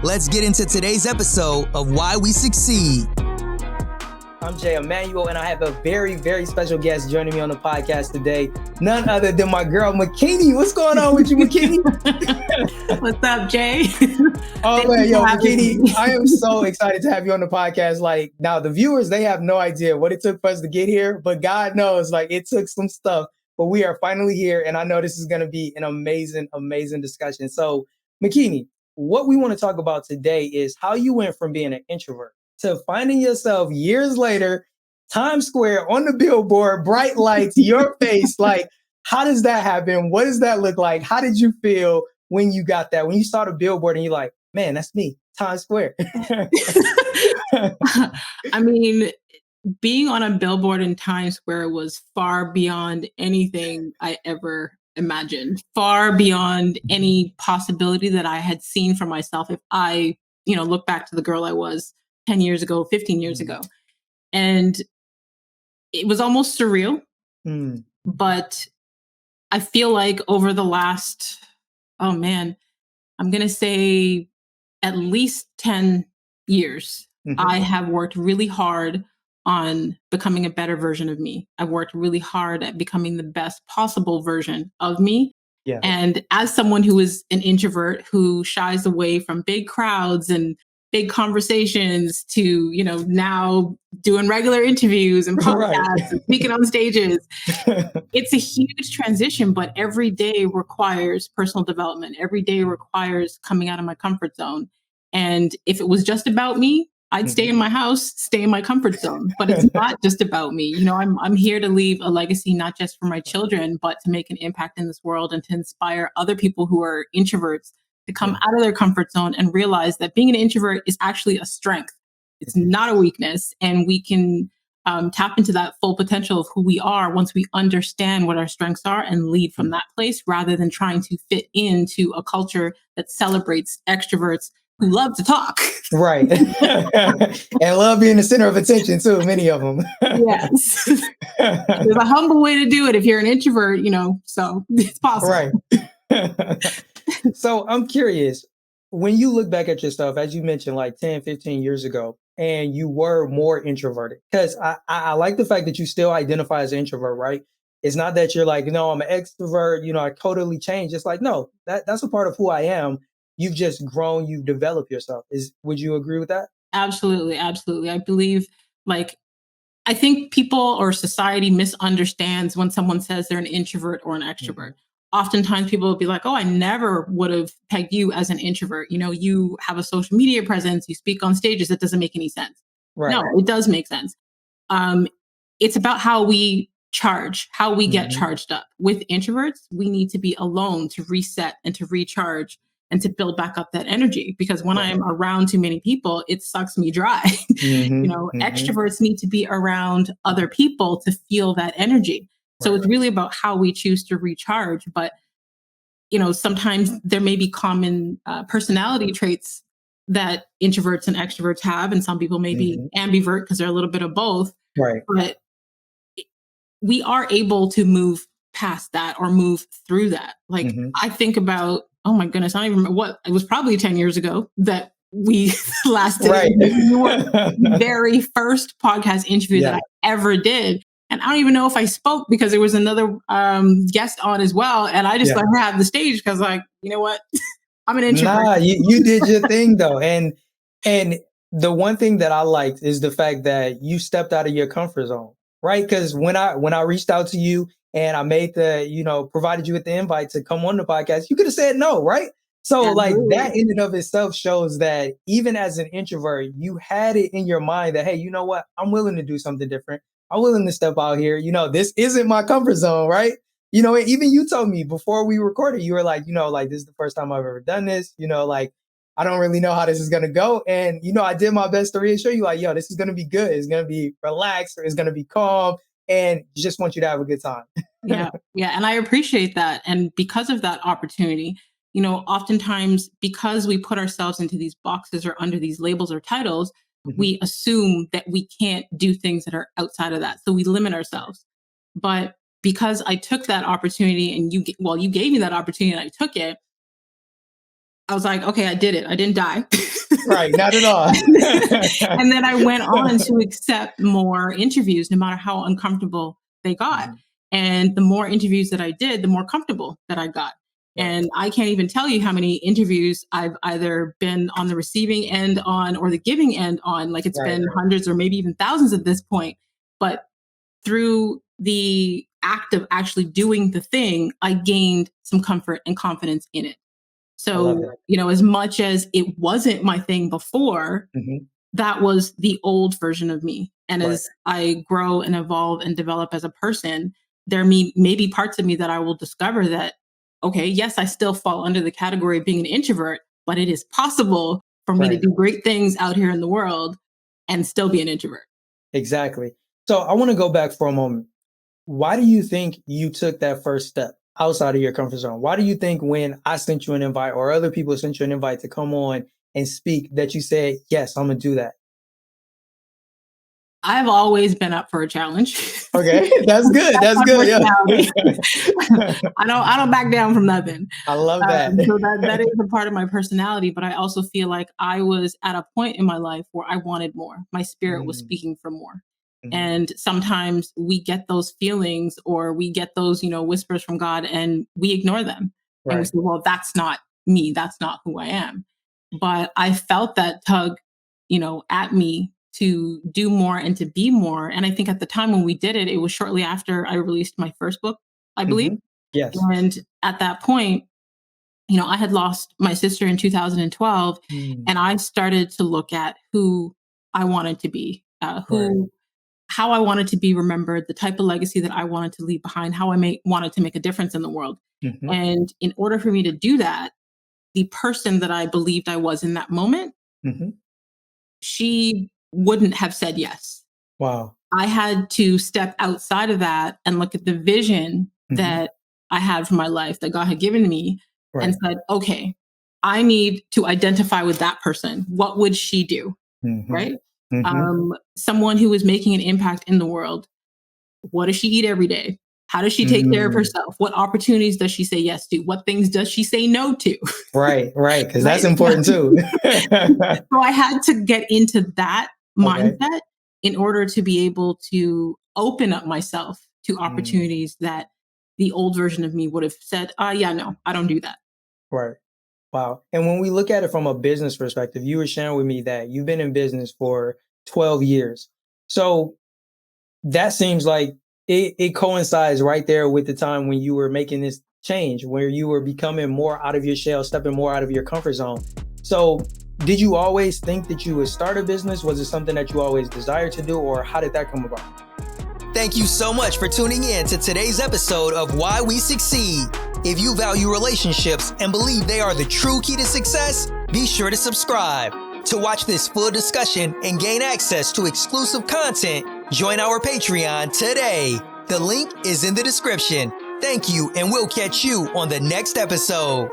Let's get into today's episode of Why We Succeed. I'm Immanuel, and I have a very, very special guest joining me on the podcast today. None other than my girl, Makini. What's going on with you, Makini? What's up, Jay? Oh, man, yo, Makini, I am so excited to have you on the podcast. Like, now the viewers, they have no idea what it took for us to get here, but God knows, like, it took some stuff, but we are finally here, and I know this is going to be an amazing, amazing discussion. So, Makini, what we want to talk about today is how you went from being an introvert to finding yourself years later, Times Square on the billboard, bright lights, your face. Like, how does that happen? What does that look like? How did you feel when you got that? When you saw the billboard and you're like, man, that's me, Times Square. I mean, being on a billboard in Times Square was far beyond anything I ever imagined, far beyond any possibility that I had seen for myself if I, look back to the girl I was 10 years ago, 15 years ago. And it was almost surreal. But I feel like over the last, I'm going to say at least 10 years, I have worked really hard on becoming a better version of me. I've worked really hard at becoming the best possible version of me. Yeah. And as someone who is an introvert who shies away from big crowds and big conversations to, now doing regular interviews and podcasts and speaking on stages. It's a huge transition, but every day requires personal development. Every day requires coming out of my comfort zone. And if it was just about me, I'd stay in my house, stay in my comfort zone. But it's not just about me. I'm here to leave a legacy, not just for my children, but to make an impact in this world and to inspire other people who are introverts to come out of their comfort zone and realize that being an introvert is actually a strength. It's not a weakness. And we can tap into that full potential of who we are once we understand what our strengths are and lead from that place rather than trying to fit into a culture that celebrates extroverts who love to talk. Right. And love being the center of attention too, many of them. Yes. There's a humble way to do it if you're an introvert, so it's possible. Right. So I'm curious, when you look back at yourself, as you mentioned, like 10, 15 years ago, and you were more introverted, because I like the fact that you still identify as an introvert, right? It's not that you're like, no, I'm an extrovert, I totally changed. It's like, no, that's a part of who I am. You've just grown, you've developed yourself. Would you agree with that? Absolutely. Absolutely. I believe I think people or society misunderstands when someone says they're an introvert or an extrovert. Oftentimes people will be like, oh, I never would have pegged you as an introvert. You have a social media presence, you speak on stages. That doesn't make any sense. Right. No, it does make sense. It's about how we charge, how we get charged up. With introverts, we need to be alone to reset and to recharge and to build back up that energy. Because when I'm around too many people, it sucks me dry. Extroverts need to be around other people to feel that energy. So it's really about how we choose to recharge. But, sometimes there may be common personality traits that introverts and extroverts have. And some people may be ambivert because they're a little bit of both. Right. But we are able to move past that or move through that. Like I think about, oh my goodness, I don't even remember what, it was probably 10 years ago that we last did the very first podcast interview that I ever did. And I don't even know if I spoke because there was another guest on as well. And I just let her have the stage because you know what? I'm an introvert. Nah, you did your thing though. And the one thing that I liked is the fact that you stepped out of your comfort zone, right? Because when I reached out to you and I made provided you with the invite to come on the podcast, you could have said no, right? So that in and of itself shows that even as an introvert, you had it in your mind that, hey, you know what? I'm willing to do something different. I'm willing to step out here. This isn't my comfort zone, right? Even you told me before we recorded, you were like, this is the first time I've ever done this. I don't really know how this is going to go. And, I did my best to reassure you like, yo, this is going to be good. It's going to be relaxed. Or it's going to be calm. And just want you to have a good time. Yeah. And I appreciate that. And because of that opportunity, oftentimes because we put ourselves into these boxes or under these labels or titles, we assume that we can't do things that are outside of that. So we limit ourselves. But because I took that opportunity and you gave me that opportunity and I took it, I was like, okay, I did it. I didn't die. Right. Not at all. And then I went on to accept more interviews, no matter how uncomfortable they got. Mhm. And the more interviews that I did, the more comfortable that I got. Right. And I can't even tell you how many interviews I've either been on the receiving end on or the giving end on. Like it's Right. been hundreds or maybe even thousands at this point. But through the act of actually doing the thing, I gained some comfort and confidence in it. I love So, it. as much as it wasn't my thing before, Mhm. that was the old version of me. And Right. as I grow and evolve and develop as a person, there may be parts of me that I will discover that, okay, yes, I still fall under the category of being an introvert, but it is possible for me to Right. do great things out here in the world and still be an introvert. Exactly. So I want to go back for a moment. Why do you think you took that first step outside of your comfort zone? Why do you think when I sent you an invite or other people sent you an invite to come on and speak that you said, yes, I'm going to do that? I've always been up for a challenge. Okay. That's good. That's That's my good. personality. Yeah. I don't back down from nothing. I love that. So that is a part of my personality, but I also feel like I was at a point in my life where I wanted more. My spirit was Mm, speaking for more. mhm. And sometimes we get those feelings or we get those, whispers from God and we ignore them. And we Right. say, well, that's not me. That's not who I am. But I felt that tug, at me to do more and to be more. And I think at the time when we did it, it was shortly after I released my first book, I believe. Mhm. Yes. And at that point, I had lost my sister in 2012, Mm, and I started to look at who I wanted to be, right. how I wanted to be remembered, the type of legacy that I wanted to leave behind, how wanted to make a difference in the world. Mhm. And in order for me to do that, the person that I believed I was in that moment, Mhm. she wouldn't have said yes. Wow. I had to step outside of that and look at the vision Mhm. that I had for my life that God had given me and Right. said, okay, I need to identify with that person. What would she do? Mhm. Right? Mhm. Someone who is making an impact in the world. What does she eat every day? How does she take care of Mm. herself? What opportunities does she say yes to? What things does she say no to? Right, right, because that's Right? important too. So I had to get into that Okay. mindset in order to be able to open up myself to Mm, opportunities that the old version of me would have said, yeah, no, I don't do that. right. Wow. And when we look at it from a business perspective, you were sharing with me that you've been in business for 12 years. So that seems like it coincides right there with the time when you were making this change, where you were becoming more out of your shell, stepping more out of your comfort zone. So did you always think that you would start a business? Was it something that you always desired to do, or how did that come about? Thank you so much for tuning in to today's episode of Why We Succeed. If you value relationships and believe they are the true key to success, be sure to subscribe. To watch this full discussion and gain access to exclusive content, join our Patreon today. The link is in the description. Thank you, and we'll catch you on the next episode.